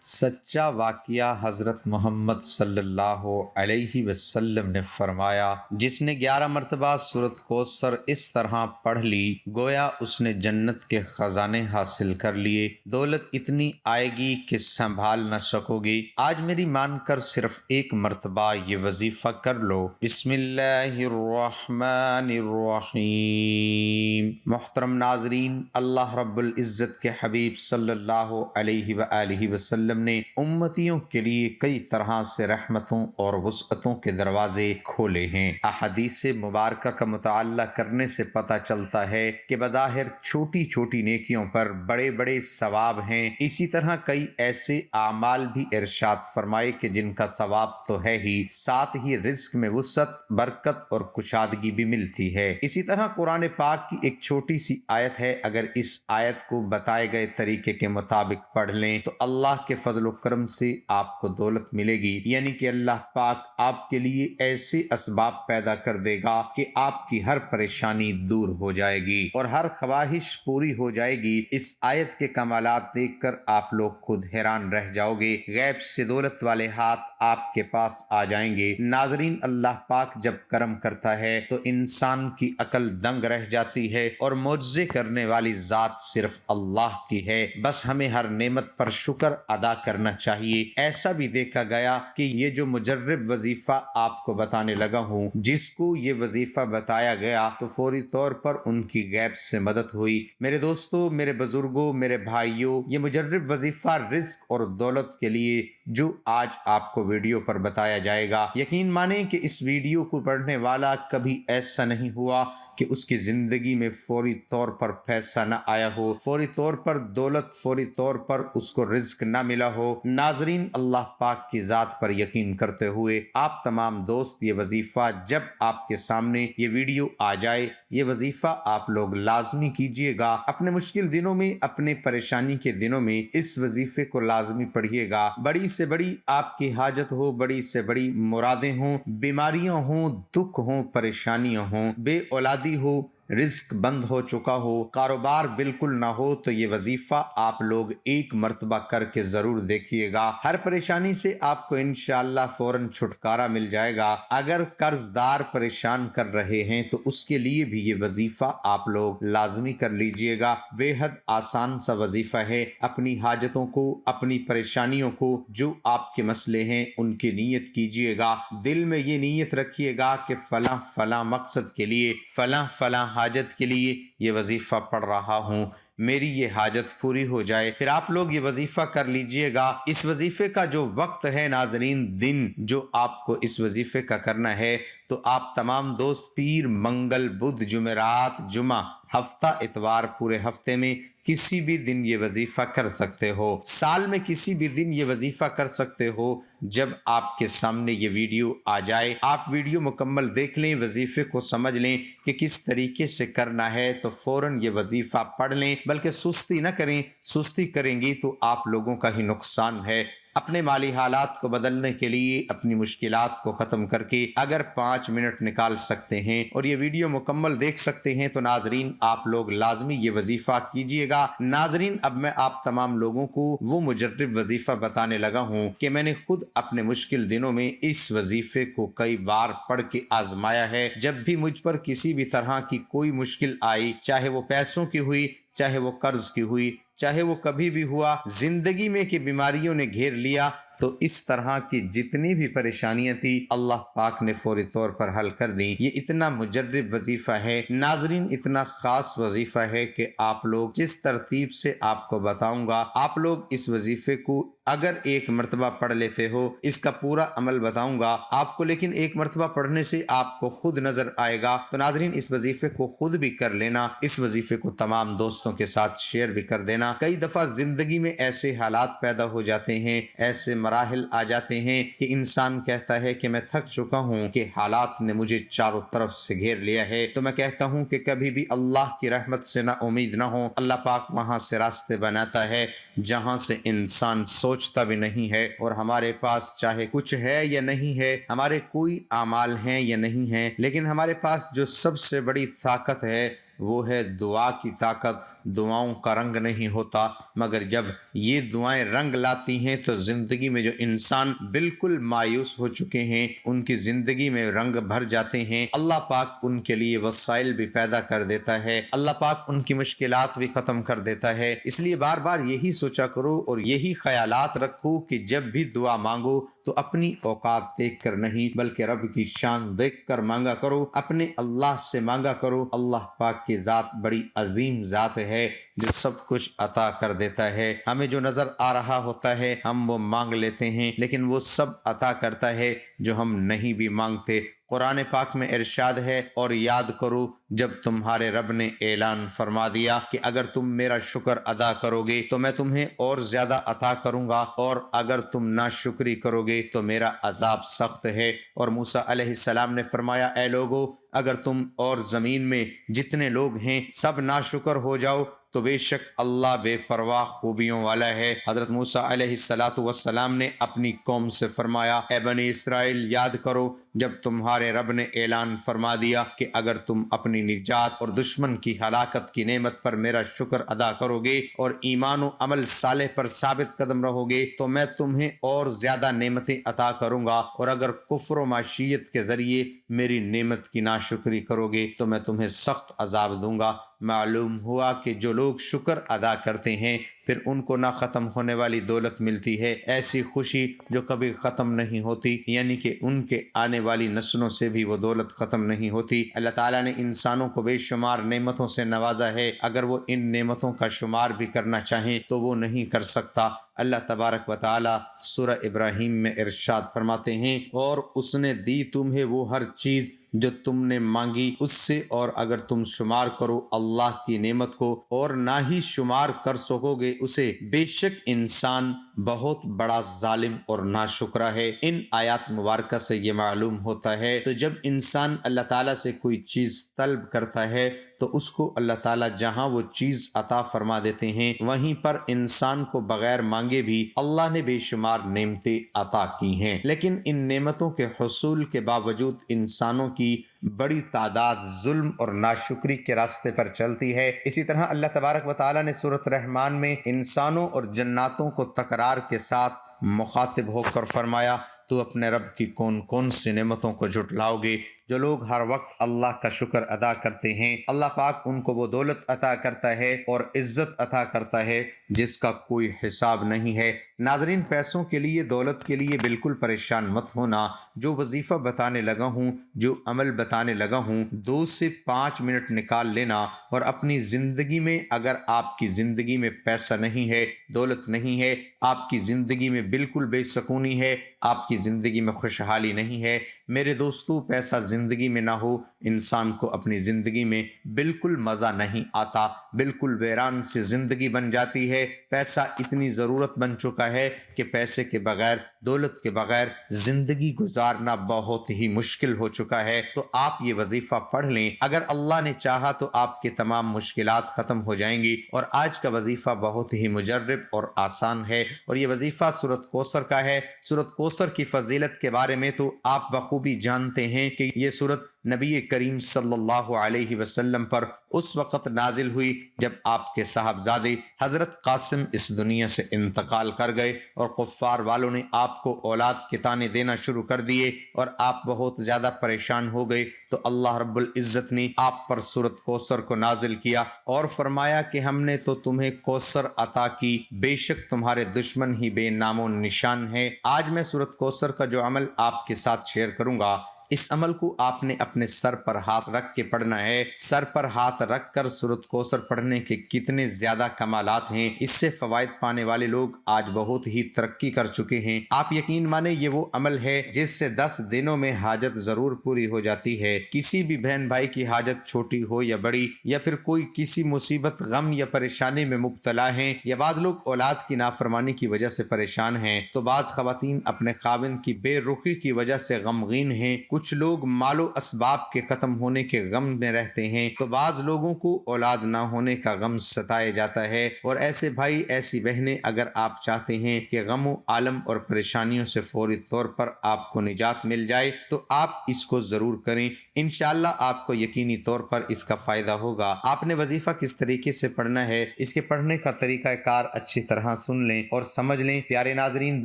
سچا واقعہ حضرت محمد صلی اللہ علیہ وسلم نے فرمایا، جس نے 11 مرتبہ سورۃ کوثر اس طرح پڑھ لی گویا اس نے جنت کے خزانے حاصل کر لیے، دولت اتنی آئے گی کہ سنبھال نہ سکو گی۔ آج میری مان کر صرف ایک مرتبہ یہ وظیفہ کر لو۔ بسم اللہ الرحمن الرحیم۔ محترم ناظرین، اللہ رب العزت کے حبیب صلی اللہ علیہ وآلہ وسلم نے امتیوں کے لیے کئی طرح سے رحمتوں اور وسعتوں کے دروازے کھولے ہیں۔ احادیث مبارکہ کا مطالعہ کرنے سے پتہ چلتا ہے کہ بظاہر چھوٹی چھوٹی نیکیوں پر بڑے بڑے ثواب ہیں، اسی طرح کئی ایسے اعمال بھی ارشاد فرمائے کہ جن کا ثواب تو ہے ہی، ساتھ ہی رزق میں وسعت، برکت اور کشادگی بھی ملتی ہے۔ اسی طرح قرآن پاک کی ایک چھوٹی سی آیت ہے، اگر اس آیت کو بتائے گئے طریقے کے مطابق پڑھ لیں تو اللہ کے فضل و کرم سے آپ کو دولت ملے گی، یعنی کہ اللہ پاک آپ کے لیے ایسے اسباب پیدا کر دے گا کہ آپ کی ہر پریشانی دور ہو جائے گی اور ہر خواہش پوری ہو جائے گی۔ اس آیت کے کمالات دیکھ کر آپ لوگ خود حیران رہ جاؤ گے، غیب سے دولت والے ہاتھ آپ کے پاس آ جائیں گے۔ ناظرین، اللہ پاک جب کرم کرتا ہے تو انسان کی عقل دنگ رہ جاتی ہے، اور معجزے کرنے والی ذات صرف اللہ کی ہے۔ بس ہمیں ہر نعمت پر شکر ادا کرنا چاہیے۔ ایسا بھی دیکھا گیا کہ یہ جو مجرب وظیفہ آپ کو بتانے لگا ہوں، جس کو یہ وظیفہ بتایا گیا تو فوری طور پر ان کی غیب سے مدد ہوئی۔ میرے دوستو، میرے بزرگوں، میرے بھائیوں، یہ مجرب وظیفہ رزق اور دولت کے لیے جو آج آپ کو ویڈیو پر بتایا جائے گا، یقین مانیں کہ اس ویڈیو کو پڑھنے والا کبھی ایسا نہیں ہوا کہ اس کی زندگی میں فوری طور پر پیسہ نہ آیا ہو، فوری طور پر دولت، فوری طور پر اس کو رزق نہ ملا ہو۔ ناظرین، اللہ پاک کی ذات پر یقین کرتے ہوئے آپ تمام دوست یہ وظیفہ جب آپ کے سامنے یہ ویڈیو آ جائے، یہ وظیفہ آپ لوگ لازمی کیجئے گا۔ اپنے مشکل دنوں میں، اپنے پریشانی کے دنوں میں اس وظیفے کو لازمی پڑھیے گا۔ بڑی سے بڑی آپ کی حاجت ہو، بڑی سے بڑی مرادیں ہوں، بیماریاں ہوں، دکھ ہوں، پریشانیاں ہوں، بے اولادی ہو، رزق بند ہو چکا ہو، کاروبار بالکل نہ ہو، تو یہ وظیفہ آپ لوگ ایک مرتبہ کر کے ضرور دیکھیے گا۔ ہر پریشانی سے آپ کو انشاءاللہ فوراً چھٹکارا مل جائے گا۔ اگر قرض دار پریشان کر رہے ہیں تو اس کے لیے بھی یہ وظیفہ آپ لوگ لازمی کر لیجئے گا۔ بے حد آسان سا وظیفہ ہے۔ اپنی حاجتوں کو، اپنی پریشانیوں کو، جو آپ کے مسئلے ہیں ان کی نیت کیجئے گا۔ دل میں یہ نیت رکھیے گا کہ فلاں فلاں مقصد کے لیے، فلاں فلاں حاجت کے لیے یہ وظیفہ پڑھ رہا ہوں، میری یہ حاجت پوری ہو جائے۔ پھر آپ لوگ یہ وظیفہ کر لیجئے گا۔ اس وظیفے کا جو وقت ہے ناظرین، دن جو آپ کو اس وظیفے کا کرنا ہے، تو آپ تمام دوست پیر، منگل، بدھ، جمعرات، جمعہ، ہفتہ اتوار، پورے ہفتے میں کسی بھی دن یہ وظیفہ کر سکتے ہو۔ سال میں کسی بھی دن یہ وظیفہ کر سکتے ہو۔ جب آپ کے سامنے یہ ویڈیو آ جائے، آپ ویڈیو مکمل دیکھ لیں، وظیفے کو سمجھ لیں کہ کس طریقے سے کرنا ہے، تو فوراً یہ وظیفہ پڑھ لیں، بلکہ سستی نہ کریں۔ سستی کریں گی تو آپ لوگوں کا ہی نقصان ہے۔ اپنے مالی حالات کو بدلنے کے لیے، اپنی مشکلات کو ختم کر کے اگر 5 منٹ نکال سکتے ہیں اور یہ ویڈیو مکمل دیکھ سکتے ہیں تو ناظرین آپ لوگ لازمی یہ وظیفہ کیجئے گا۔ ناظرین، اب میں آپ تمام لوگوں کو وہ مجرب وظیفہ بتانے لگا ہوں کہ میں نے خود اپنے مشکل دنوں میں اس وظیفے کو کئی بار پڑھ کے آزمایا ہے۔ جب بھی مجھ پر کسی بھی طرح کی کوئی مشکل آئی، چاہے وہ پیسوں کی ہوئی، چاہے وہ قرض کی ہوئی، چاہے وہ کبھی بھی ہوا زندگی میں کہ بیماریوں نے گھیر لیا، تو اس طرح کی جتنی بھی پریشانیاں تھی اللہ پاک نے فوری طور پر حل کر دیں۔ یہ اتنا مجرب وظیفہ ہے ناظرین، اتنا خاص وظیفہ ہے کہ آپ لوگ جس ترتیب سے آپ کو بتاؤں گا، آپ لوگ اس وظیفے کو اگر ایک مرتبہ پڑھ لیتے ہو، اس کا پورا عمل بتاؤں گا آپ کو، لیکن ایک مرتبہ پڑھنے سے آپ کو خود نظر آئے گا۔ تو ناظرین، اس وظیفے کو خود بھی کر لینا، اس وظیفے کو تمام دوستوں کے ساتھ شیئر بھی کر دینا۔ کئی دفعہ زندگی میں ایسے حالات پیدا ہو جاتے ہیں، ایسے مراحل آ جاتے ہیں کہ انسان کہتا ہے کہ میں تھک چکا ہوں، کہ حالات نے مجھے چاروں طرف سے گھیر لیا ہے۔ تو میں کہتا ہوں کہ کبھی بھی اللہ کی رحمت سے نہ امید نہ ہو۔ اللہ پاک وہاں سے راستے بناتا ہے جہاں سے انسان سوچتا بھی نہیں ہے، اور ہمارے پاس چاہے کچھ ہے یا نہیں ہے، ہمارے کوئی اعمال ہیں یا نہیں ہیں، لیکن ہمارے پاس جو سب سے بڑی طاقت ہے وہ ہے دعا کی طاقت۔ دعاؤں کا رنگ نہیں ہوتا، مگر جب یہ دعائیں رنگ لاتی ہیں تو زندگی میں جو انسان بالکل مایوس ہو چکے ہیں ان کی زندگی میں رنگ بھر جاتے ہیں۔ اللہ پاک ان کے لیے وسائل بھی پیدا کر دیتا ہے، اللہ پاک ان کی مشکلات بھی ختم کر دیتا ہے۔ اس لیے بار بار یہی سوچا کرو اور یہی خیالات رکھو کہ جب بھی دعا مانگو تو اپنی اوقات دیکھ کر نہیں بلکہ رب کی شان دیکھ کر مانگا کرو، اپنے اللہ سے مانگا کرو۔ اللہ پاک کی ذات بڑی عظیم ذات ہے جو سب کچھ عطا کر دیتا ہے۔ ہمیں جو نظر آ رہا ہوتا ہے ہم وہ مانگ لیتے ہیں، لیکن وہ سب عطا کرتا ہے جو ہم نہیں بھی مانگتے۔ قرآن پاک میں ارشاد ہے، اور یاد کرو جب تمہارے رب نے اعلان فرما دیا کہ اگر تم میرا شکر ادا کرو گے تو میں تمہیں اور زیادہ عطا کروں گا، اور اگر تم ناشکری کرو گے تو میرا عذاب سخت ہے۔ اور موسیٰ علیہ السلام نے فرمایا، اے لوگو اگر تم اور زمین میں جتنے لوگ ہیں سب ناشکر ہو جاؤ تو بے شک اللہ بے پرواہ خوبیوں والا ہے۔ حضرت موسیٰ علیہ السلام نے اپنی قوم سے فرمایا، اے بنی اسرائیل یاد کرو جب تمہارے رب نے اعلان فرما دیا کہ اگر تم اپنی نجات اور دشمن کی ہلاکت کی نعمت پر میرا شکر ادا کرو گے اور ایمان و عمل صالح پر ثابت قدم رہو گے تو میں تمہیں اور زیادہ نعمتیں عطا کروں گا، اور اگر کفر و معصیت کے ذریعے میری نعمت کی ناشکری کرو گے تو میں تمہیں سخت عذاب دوں گا۔ معلوم ہوا کہ جو لوگ شکر ادا کرتے ہیں پھر ان کو نہ ختم ہونے والی دولت ملتی ہے، ایسی خوشی جو کبھی ختم نہیں ہوتی، یعنی کہ ان کے آنے والی نسلوں سے بھی وہ دولت ختم نہیں ہوتی۔ اللہ تعالیٰ نے انسانوں کو بے شمار نعمتوں سے نوازا ہے، اگر وہ ان نعمتوں کا شمار بھی کرنا چاہیں تو وہ نہیں کر سکتا۔ اللہ تبارک و تعالیٰ سورہ ابراہیم میں ارشاد فرماتے ہیں، اور اس نے دی تمہیں وہ ہر چیز جو تم نے مانگی اس سے، اور اگر تم شمار کرو اللہ کی نعمت کو اور نہ ہی شمار کر سکو گے اسے، بے شک انسان بہت بڑا ظالم اور ناشکرا ہے۔ ان آیات مبارکہ سے یہ معلوم ہوتا ہے تو جب انسان اللہ تعالیٰ سے کوئی چیز طلب کرتا ہے تو اس کو اللہ تعالیٰ جہاں وہ چیز عطا فرما دیتے ہیں وہیں پر انسان کو بغیر مانگے بھی اللہ نے بے شمار نعمتیں عطا کی ہیں، لیکن ان نعمتوں کے حصول کے باوجود انسانوں کی بڑی تعداد ظلم اور ناشکری کے راستے پر چلتی ہے۔ اسی طرح اللہ تبارک و تعالیٰ نے سورۃ رحمان میں انسانوں اور جناتوں کو تکرار کے ساتھ مخاطب ہو کر فرمایا، تو اپنے رب کی کون کون سی نعمتوں کو جھٹلاؤ گے؟ جو لوگ ہر وقت اللہ کا شکر ادا کرتے ہیں اللہ پاک ان کو وہ دولت عطا کرتا ہے اور عزت عطا کرتا ہے جس کا کوئی حساب نہیں ہے۔ ناظرین، پیسوں کے لیے، دولت کے لیے بالکل پریشان مت ہونا۔ جو وظیفہ بتانے لگا ہوں، جو عمل بتانے لگا ہوں، 2 سے 5 منٹ نکال لینا، اور اپنی زندگی میں اگر آپ کی زندگی میں پیسہ نہیں ہے، دولت نہیں ہے، آپ کی زندگی میں بالکل بے سکونی ہے، آپ کی زندگی میں خوشحالی نہیں ہے، میرے دوستو پیسہ زندگی میں نہ ہو انسان کو اپنی زندگی میں بالکل مزہ نہیں آتا، بالکل ویران سے زندگی بن جاتی ہے۔ پیسہ اتنی ضرورت بن چکا ہے کہ پیسے کے بغیر، دولت کے بغیر زندگی گزارنا بہت ہی مشکل ہو چکا ہے۔ تو آپ یہ وظیفہ پڑھ لیں، اگر اللہ نے چاہا تو آپ کے تمام مشکلات ختم ہو جائیں گی۔ اور آج کا وظیفہ بہت ہی مجرب اور آسان ہے، اور یہ وظیفہ سورۃ کوثر کا ہے۔ سورۃ کوثر کی فضیلت کے بارے میں تو آپ بخوبی جانتے ہیں کہ یہ سورت نبی کریم صلی اللہ علیہ وسلم پر اس وقت نازل ہوئی جب آپ کے صاحبزادے حضرت قاسم اس دنیا سے انتقال کر گئے، اور کفار والوں نے آپ کو اولاد کے طعنے دینا شروع کر دیے، اور آپ بہت زیادہ پریشان ہو گئے۔ تو اللہ رب العزت نے آپ پر سورۃ کوثر کو نازل کیا اور فرمایا کہ ہم نے تو تمہیں کوثر عطا کی، بے شک تمہارے دشمن ہی بے نام و نشان ہے۔ آج میں سورۃ کوثر کا جو عمل آپ کے ساتھ شیئر کروں گا، اس عمل کو آپ نے اپنے سر پر ہاتھ رکھ کے پڑھنا ہے۔ سر پر ہاتھ رکھ کر سورۃ کوثر پڑھنے کے کتنے زیادہ کمالات ہیں، اس سے فوائد پانے والے لوگ آج بہت ہی ترقی کر چکے ہیں۔ آپ یقین مانیں یہ وہ عمل ہے جس سے 10 دنوں میں حاجت ضرور پوری ہو جاتی ہے۔ کسی بھی بہن بھائی کی حاجت چھوٹی ہو یا بڑی، یا پھر کوئی کسی مصیبت، غم یا پریشانی میں مبتلا ہیں، یا بعض لوگ اولاد کی نافرمانی کی وجہ سے پریشان ہیں، تو بعض خواتین اپنے خاوند کی بے رخی کی وجہ سے غمگین ہیں، کچھ لوگ مال و اسباب کے ختم ہونے کے غم میں رہتے ہیں، تو بعض لوگوں کو اولاد نہ ہونے کا غم ستائے جاتا ہے۔ اور ایسے بھائی، ایسی بہنیں، اگر آپ چاہتے ہیں کہ غم و عالم اور پریشانیوں سے فوری طور پر آپ کو نجات مل جائے تو آپ اس کو ضرور کریں۔ انشاءاللہ آپ کو یقینی طور پر اس کا فائدہ ہوگا۔ آپ نے وظیفہ کس طریقے سے پڑھنا ہے، اس کے پڑھنے کا طریقہ کار اچھی طرح سن لیں اور سمجھ لیں۔ پیارے ناظرین،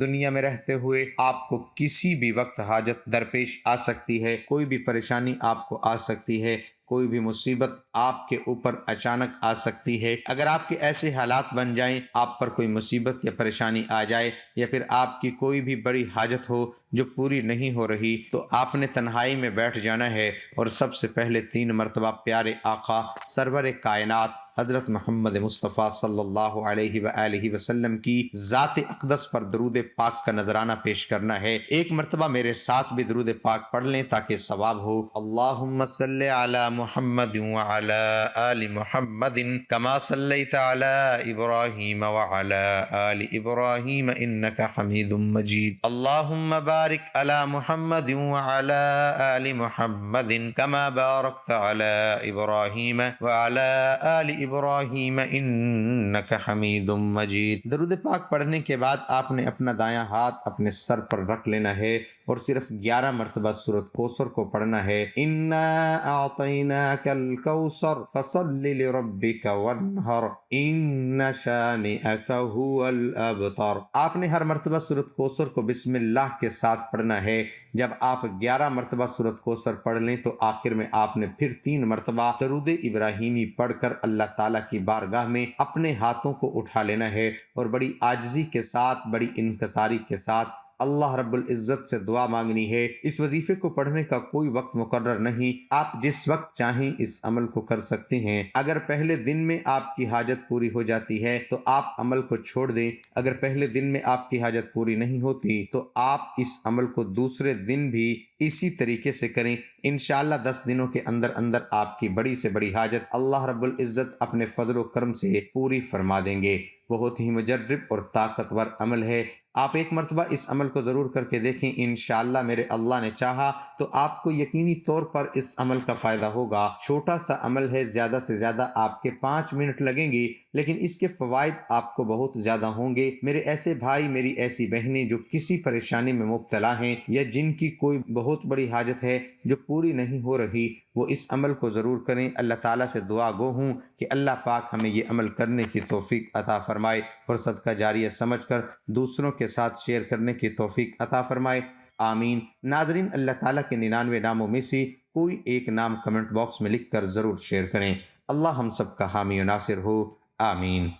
دنیا میں رہتے ہوئے آپ کو کسی بھی وقت حاجت درپیش آ سکتی ہے، کوئی بھی پریشانی آپ کو آ سکتی ہے، کوئی بھی مصیبت آپ کے اوپر اچانک آ سکتی ہے۔ اگر آپ کے ایسے حالات بن جائیں، آپ پر کوئی مصیبت یا پریشانی آ جائے، یا پھر آپ کی کوئی بھی بڑی حاجت ہو جو پوری نہیں ہو رہی، تو آپ نے تنہائی میں بیٹھ جانا ہے اور سب سے پہلے 3 مرتبہ پیارے آقا سرور کائنات حضرت محمد مصطفیٰ صلی اللہ علیہ وآلہ وسلم کی ذات اقدس پر درود پاک کا نذرانہ پیش کرنا ہے۔ ایک مرتبہ میرے ساتھ بھی درود پاک پڑھ لیں تاکہ ثواب ہو۔ اللہم صلی علی محمد وعلی آل محمد کما صلیت علی ابراہیم وعلی آل ابراہیم انک حمید مجید۔ اللہم بارک علی محمد وعلی آل محمد کما بارکت علی ابراہیم وعلی آل ابراہیم انک حمید مجید۔ درود پاک پڑھنے کے بعد آپ نے اپنا دایاں ہاتھ اپنے سر پر رکھ لینا ہے اور صرف 11 مرتبہ سورۃ کوثر کو پڑھنا ہے۔ انا اعطیناک الکوثر فصل لربک وانحر ان شانئک هو الابتر۔ آپ نے ہر مرتبہ سورۃ کوثر کو بسم اللہ کے ساتھ پڑھنا ہے۔ جب آپ 11 مرتبہ سورۃ کوثر پڑھ لیں تو آخر میں آپ نے پھر 3 مرتبہ درود ابراہیمی پڑھ کر اللہ تعالیٰ کی بارگاہ میں اپنے ہاتھوں کو اٹھا لینا ہے اور بڑی عاجزی کے ساتھ، بڑی انکساری کے ساتھ اللہ رب العزت سے دعا مانگنی ہے۔ اس وظیفے کو پڑھنے کا کوئی وقت مقرر نہیں، آپ جس وقت چاہیں اس عمل کو کر سکتے ہیں۔ اگر پہلے دن میں آپ کی حاجت پوری ہو جاتی ہے تو آپ عمل کو چھوڑ دیں، اگر پہلے دن میں آپ کی حاجت پوری نہیں ہوتی تو آپ اس عمل کو دوسرے دن بھی اسی طریقے سے کریں۔ انشاءاللہ 10 دنوں کے اندر اندر آپ کی بڑی سے بڑی حاجت اللہ رب العزت اپنے فضل و کرم سے پوری فرما دیں گے۔ بہت ہی مجرب اور طاقتور عمل ہے، آپ ایک مرتبہ اس عمل کو ضرور کر کے دیکھیں۔ انشاءاللہ میرے اللہ نے چاہا تو آپ کو یقینی طور پر اس عمل کا فائدہ ہوگا۔ چھوٹا سا عمل ہے، زیادہ سے زیادہ آپ کے 5 منٹ لگیں گے، لیکن اس کے فوائد آپ کو بہت زیادہ ہوں گے۔ میرے ایسے بھائی، میری ایسی بہنیں جو کسی پریشانی میں مبتلا ہیں یا جن کی کوئی بہت بڑی حاجت ہے جو پوری نہیں ہو رہی، وہ اس عمل کو ضرور کریں۔ اللہ تعالیٰ سے دعا گو ہوں کہ اللہ پاک ہمیں یہ عمل کرنے کی توفیق عطا فرمائے اور صدقہ جاریہ سمجھ کر دوسروں کے ساتھ شیئر کرنے کی توفیق عطا فرمائے، آمین۔ ناظرین، اللہ تعالیٰ کے 99 ناموں میں سے کوئی ایک نام کمنٹ باکس میں لکھ کر ضرور شیئر کریں۔ اللہ ہم سب کا حامی و ناصر ہو، آمین۔